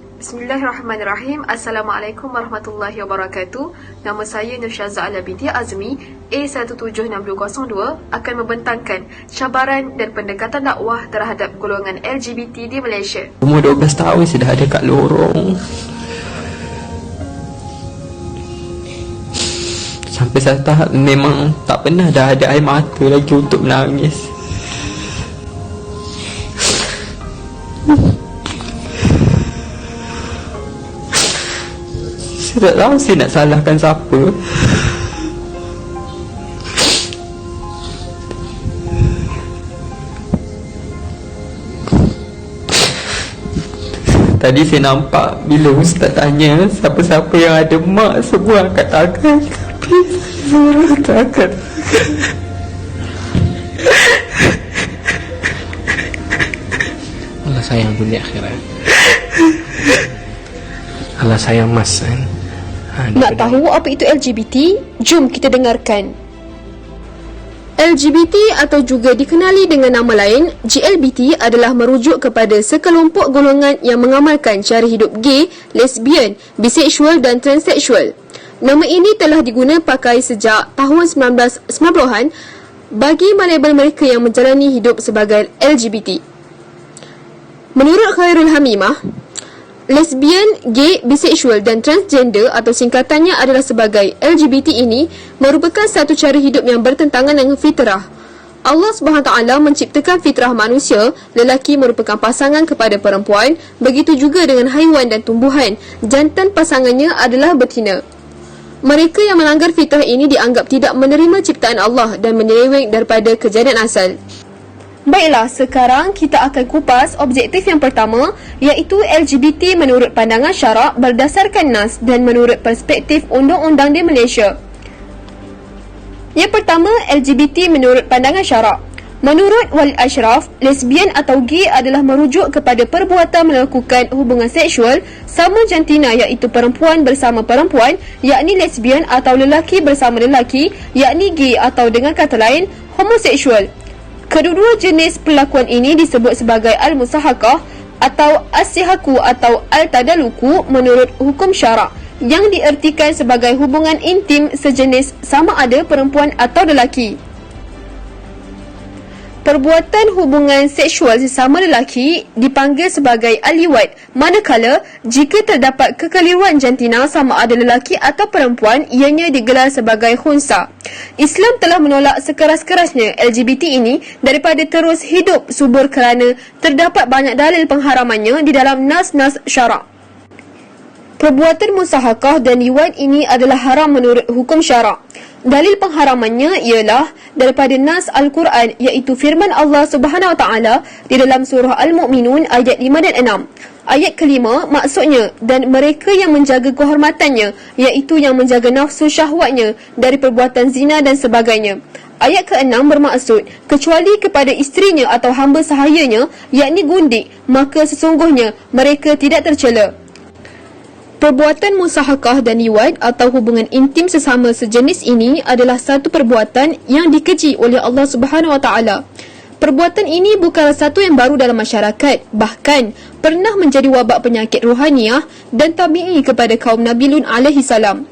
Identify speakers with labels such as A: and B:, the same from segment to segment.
A: Bismillahirrahmanirrahim. Assalamualaikum warahmatullahi wabarakatuh. Nama saya Nursyazah Alia binti Azmi, A17602, akan membentangkan cabaran dan pendekatan dakwah terhadap golongan LGBT di Malaysia.
B: Umur 12 tahun sudah ada kat lorong. Sampai satu tahap memang tak pernah dah ada air mata lagi untuk menangis. Saya tak tahu saya nak salahkan siapa. Tadi saya nampak bila ustaz tanya siapa-siapa yang ada mak, semua angkat tangan. Tapi semua tak angkat.
C: Allah sayang dunia akhirat. Allah sayang mas kan.
D: Nak tahu apa itu LGBT? Jom kita dengarkan. LGBT atau juga dikenali dengan nama lain, GLBT adalah merujuk kepada sekelompok golongan yang mengamalkan cara hidup gay, lesbian, biseksual dan transseksual. Nama ini telah diguna pakai sejak tahun 1990-an bagi melabel mereka yang menjalani hidup sebagai LGBT. Menurut Khairul Hamimah, lesbian, gay, biseksual dan transgender atau singkatannya adalah sebagai LGBT ini merupakan satu cara hidup yang bertentangan dengan fitrah. Allah SWT menciptakan fitrah manusia, lelaki merupakan pasangan kepada perempuan, begitu juga dengan haiwan dan tumbuhan. Jantan pasangannya adalah betina. Mereka yang melanggar fitrah ini dianggap tidak menerima ciptaan Allah dan menyeleweng daripada kejadian asal. Baiklah, sekarang kita akan kupas objektif yang pertama, iaitu LGBT menurut pandangan syarak berdasarkan nas dan menurut perspektif undang-undang di Malaysia. Yang pertama, LGBT menurut pandangan syarak. Menurut Walid Ashraf, lesbian atau gay adalah merujuk kepada perbuatan melakukan hubungan seksual sama jantina, iaitu perempuan bersama perempuan, yakni lesbian, atau lelaki bersama lelaki, yakni gay, atau dengan kata lain, homoseksual. Kedua-dua jenis perlakuan ini disebut sebagai al-musahakah atau as-sihaku atau al-tadaluku menurut hukum syarak, yang diertikan sebagai hubungan intim sejenis sama ada perempuan atau lelaki. Perbuatan hubungan seksual sesama lelaki dipanggil sebagai al-liwat, manakala jika terdapat kekeliruan jantina sama ada lelaki atau perempuan, ianya digelar sebagai khunsa. Islam telah menolak sekeras-kerasnya LGBT ini daripada terus hidup subur kerana terdapat banyak dalil pengharamannya di dalam nas-nas syarak. Perbuatan musahakah dan liwat ini adalah haram menurut hukum syarak. Dalil pengharamannya ialah daripada nas Al-Quran, iaitu firman Allah Subhanahu Wa Taala di dalam surah Al-Mu'minun ayat 5 dan 6. Ayat kelima maksudnya, dan mereka yang menjaga kehormatannya, iaitu yang menjaga nafsu syahwatnya dari perbuatan zina dan sebagainya. Ayat ke-6 bermaksud, kecuali kepada isterinya atau hamba sahayanya, yakni gundik, maka sesungguhnya mereka tidak tercela. Perbuatan musahakah dan liwat atau hubungan intim sesama sejenis ini adalah satu perbuatan yang dikeji oleh Allah Subhanahu Wa Taala. Perbuatan ini bukanlah satu yang baru dalam masyarakat, bahkan pernah menjadi wabak penyakit rohaniah dan tabi'i kepada kaum Nabi Lut alaihi salam.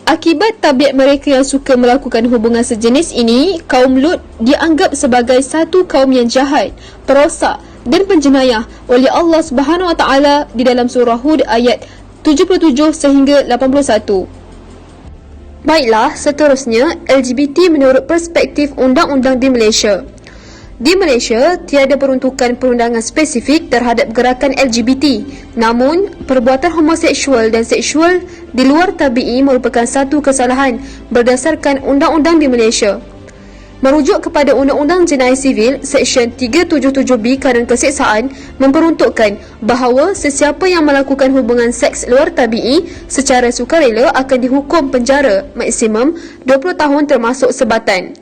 D: Akibat tabiat mereka yang suka melakukan hubungan sejenis ini, kaum Lut dianggap sebagai satu kaum yang jahat, perosak dan penjenayah oleh Allah Subhanahu Wa Taala di dalam surah Hud ayat 77 sehingga 81. Baiklah, seterusnya LGBT menurut perspektif undang-undang di Malaysia. Di Malaysia, tiada peruntukan perundangan spesifik terhadap gerakan LGBT. Namun, perbuatan homoseksual dan seksual di luar tabi'i merupakan satu kesalahan berdasarkan undang-undang di Malaysia. Merujuk kepada Undang-Undang Jenayah Sivil Seksyen 377B kerana keseksaan memperuntukkan bahawa sesiapa yang melakukan hubungan seks luar tabi'i secara sukarela akan dihukum penjara maksimum 20 tahun termasuk sebatan.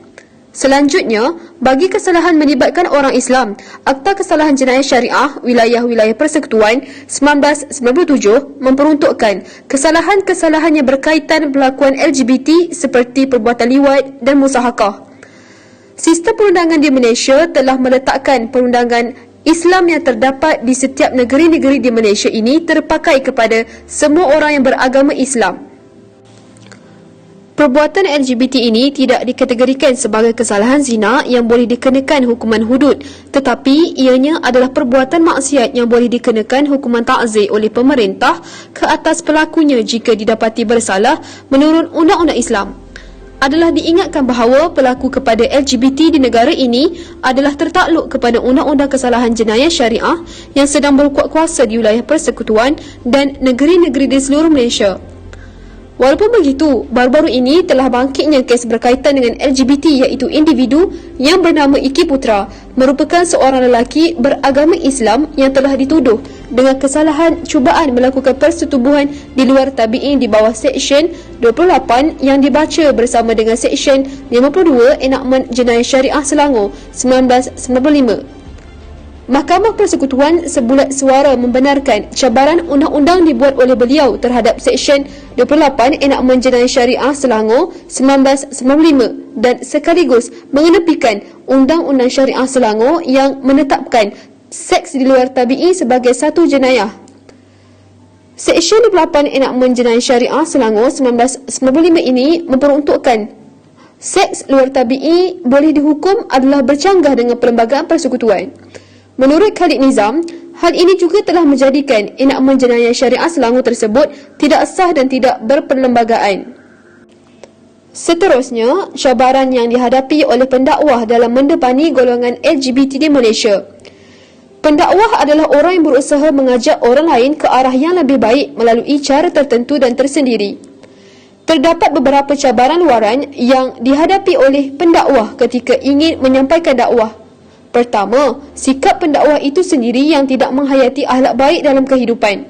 D: Selanjutnya, bagi kesalahan melibatkan orang Islam, Akta Kesalahan Jenayah Syariah Wilayah-Wilayah Persekutuan 1997 memperuntukkan kesalahan-kesalahan yang berkaitan perlakuan LGBT seperti perbuatan liwat dan musahakah. Sistem perundangan di Malaysia telah meletakkan perundangan Islam yang terdapat di setiap negeri-negeri di Malaysia ini terpakai kepada semua orang yang beragama Islam. Perbuatan LGBT ini tidak dikategorikan sebagai kesalahan zina yang boleh dikenakan hukuman hudud, tetapi ianya adalah perbuatan maksiat yang boleh dikenakan hukuman ta'zir oleh pemerintah ke atas pelakunya jika didapati bersalah menurut undang-undang Islam. Adalah diingatkan bahawa pelaku kepada LGBT di negara ini adalah tertakluk kepada undang-undang kesalahan jenayah syariah yang sedang berkuat kuasa di wilayah persekutuan dan negeri-negeri di seluruh Malaysia. Walaupun begitu, baru-baru ini telah bangkitnya kes berkaitan dengan LGBT iaitu individu yang bernama Iki Putra merupakan seorang lelaki beragama Islam yang telah dituduh dengan kesalahan cubaan melakukan persetubuhan di luar tabi'in di bawah Seksyen 28 yang dibaca bersama dengan Seksyen 52 Enakmen Jenayah Syariah Selangor 1995. Mahkamah Persekutuan sebulat suara membenarkan cabaran undang-undang dibuat oleh beliau terhadap Seksyen 28 Enakmen Jenayah Syariah Selangor 1995 dan sekaligus mengenepikan Undang-Undang Syariah Selangor yang menetapkan seks di luar tabi'i sebagai satu jenayah. Seksyen 28 Enakmen Jenayah Syariah Selangor 1995 ini memperuntukkan seks luar tabi'i boleh dihukum adalah bercanggah dengan Perlembagaan Persekutuan. Menurut Khalid Nizam, hal ini juga telah menjadikan Enakmen Jenayah Syariah Selangor tersebut tidak sah dan tidak berperlembagaan. Seterusnya, cabaran yang dihadapi oleh pendakwah dalam mendepani golongan LGBT di Malaysia. Pendakwah adalah orang yang berusaha mengajak orang lain ke arah yang lebih baik melalui cara tertentu dan tersendiri. Terdapat beberapa cabaran luaran yang dihadapi oleh pendakwah ketika ingin menyampaikan dakwah. Pertama, sikap pendakwah itu sendiri yang tidak menghayati akhlak baik dalam kehidupan,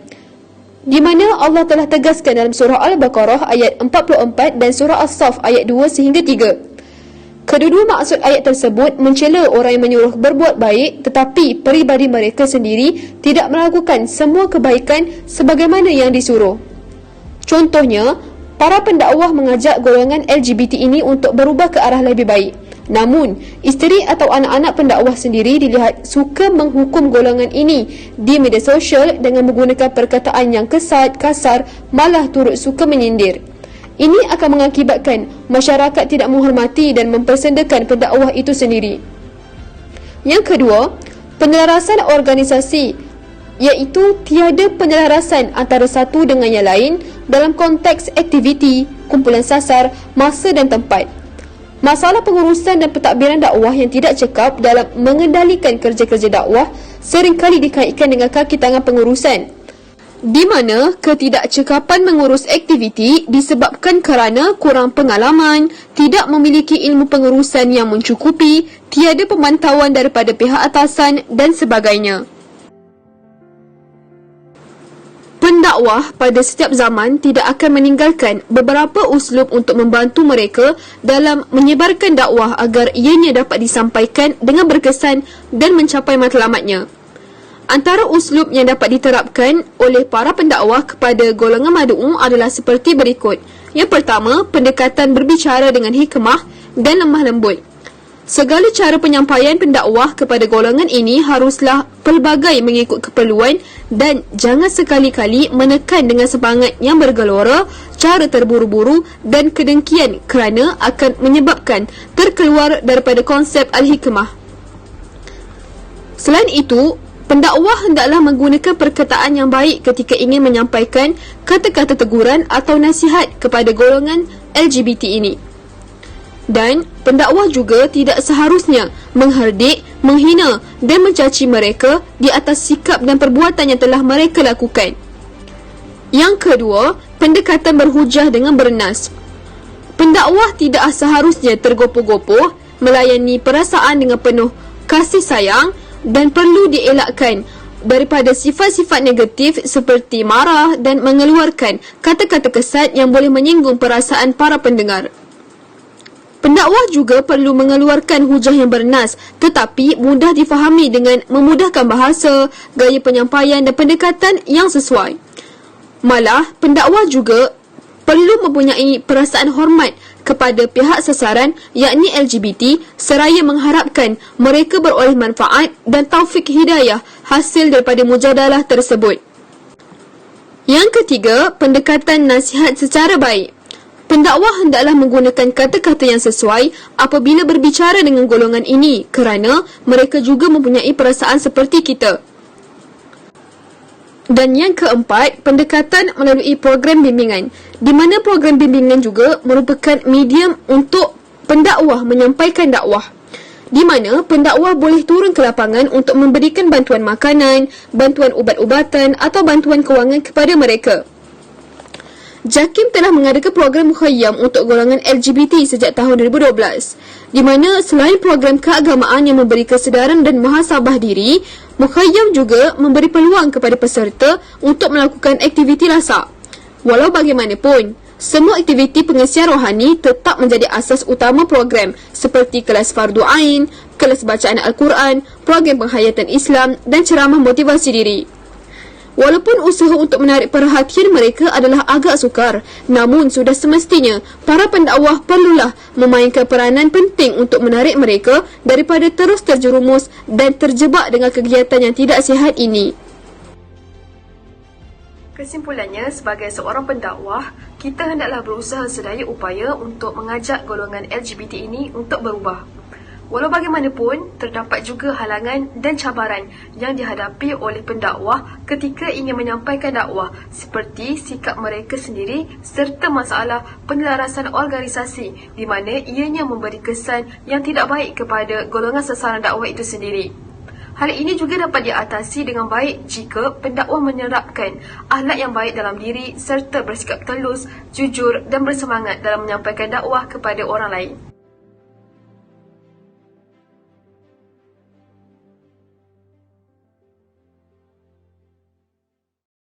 D: di mana Allah telah tegaskan dalam surah Al-Baqarah ayat 44 dan surah As-Saff ayat 2 sehingga 3. Kedua-dua maksud ayat tersebut mencela orang yang menyuruh berbuat baik tetapi peribadi mereka sendiri tidak melakukan semua kebaikan sebagaimana yang disuruh. Contohnya, para pendakwah mengajak golongan LGBT ini untuk berubah ke arah lebih baik. Namun, isteri atau anak-anak pendakwah sendiri dilihat suka menghukum golongan ini di media sosial dengan menggunakan perkataan yang kasar, malah turut suka menyindir. Ini akan mengakibatkan masyarakat tidak menghormati dan mempersendakan pendakwah itu sendiri. Yang kedua, penyelarasan organisasi, iaitu tiada penyelarasan antara satu dengan yang lain dalam konteks aktiviti, kumpulan sasar, masa dan tempat. Masalah pengurusan dan pentadbiran dakwah yang tidak cekap dalam mengendalikan kerja-kerja dakwah seringkali dikaitkan dengan kaki tangan pengurusan, di mana ketidakcekapan mengurus aktiviti disebabkan kerana kurang pengalaman, tidak memiliki ilmu pengurusan yang mencukupi, tiada pemantauan daripada pihak atasan dan sebagainya. Pendakwah pada setiap zaman tidak akan meninggalkan beberapa uslub untuk membantu mereka dalam menyebarkan dakwah agar ianya dapat disampaikan dengan berkesan dan mencapai matlamatnya. Antara uslub yang dapat diterapkan oleh para pendakwah kepada golongan mad'u adalah seperti berikut. Yang pertama, pendekatan berbicara dengan hikmah dan lemah lembut. Segala cara penyampaian pendakwah kepada golongan ini haruslah pelbagai mengikut keperluan dan jangan sekali-kali menekan dengan semangat yang bergelora, cara terburu-buru dan kedengkian kerana akan menyebabkan terkeluar daripada konsep al-hikmah. Selain itu, pendakwah hendaklah menggunakan perkataan yang baik ketika ingin menyampaikan kata-kata teguran atau nasihat kepada golongan LGBT ini. Dan pendakwah juga tidak seharusnya mengherdik, menghina dan mencaci mereka di atas sikap dan perbuatan yang telah mereka lakukan. Yang kedua, pendekatan berhujah dengan bernas. Pendakwah tidak seharusnya tergopoh-gopoh, melayani perasaan dengan penuh kasih sayang dan perlu dielakkan daripada sifat-sifat negatif seperti marah dan mengeluarkan kata-kata kesat yang boleh menyinggung perasaan para pendengar. Pendakwah juga perlu mengeluarkan hujah yang bernas tetapi mudah difahami dengan memudahkan bahasa, gaya penyampaian dan pendekatan yang sesuai. Malah, pendakwah juga perlu mempunyai perasaan hormat kepada pihak sasaran yakni LGBT seraya mengharapkan mereka beroleh manfaat dan taufik hidayah hasil daripada mujadalah tersebut. Yang ketiga, pendekatan nasihat secara baik. Pendakwah hendaklah menggunakan kata-kata yang sesuai apabila berbicara dengan golongan ini kerana mereka juga mempunyai perasaan seperti kita. Dan yang keempat, pendekatan melalui program bimbingan, di mana program bimbingan juga merupakan medium untuk pendakwah menyampaikan dakwah, di mana pendakwah boleh turun ke lapangan untuk memberikan bantuan makanan, bantuan ubat-ubatan atau bantuan kewangan kepada mereka. JAKIM telah mengadakan program Mukhayyam untuk golongan LGBT sejak tahun 2012, di mana selain program keagamaan yang memberi kesedaran dan muhasabah diri, Mukhayyam juga memberi peluang kepada peserta untuk melakukan aktiviti lasak. Walau bagaimanapun, semua aktiviti pengisian rohani tetap menjadi asas utama program seperti kelas fardu ain, kelas bacaan Al-Quran, program penghayatan Islam dan ceramah motivasi diri. Walaupun usaha untuk menarik perhatian mereka adalah agak sukar, namun sudah semestinya para pendakwah perlulah memainkan peranan penting untuk menarik mereka daripada terus terjerumus dan terjebak dengan kegiatan yang tidak sihat ini.
A: Kesimpulannya, sebagai seorang pendakwah, kita hendaklah berusaha sedaya upaya untuk mengajak golongan LGBT ini untuk berubah. Walau bagaimanapun, terdapat juga halangan dan cabaran yang dihadapi oleh pendakwah ketika ingin menyampaikan dakwah, seperti sikap mereka sendiri serta masalah penelarasan organisasi di mana ianya memberi kesan yang tidak baik kepada golongan sasaran dakwah itu sendiri. Hal ini juga dapat diatasi dengan baik jika pendakwah menerapkan akhlak yang baik dalam diri serta bersikap telus, jujur dan bersemangat dalam menyampaikan dakwah kepada orang lain.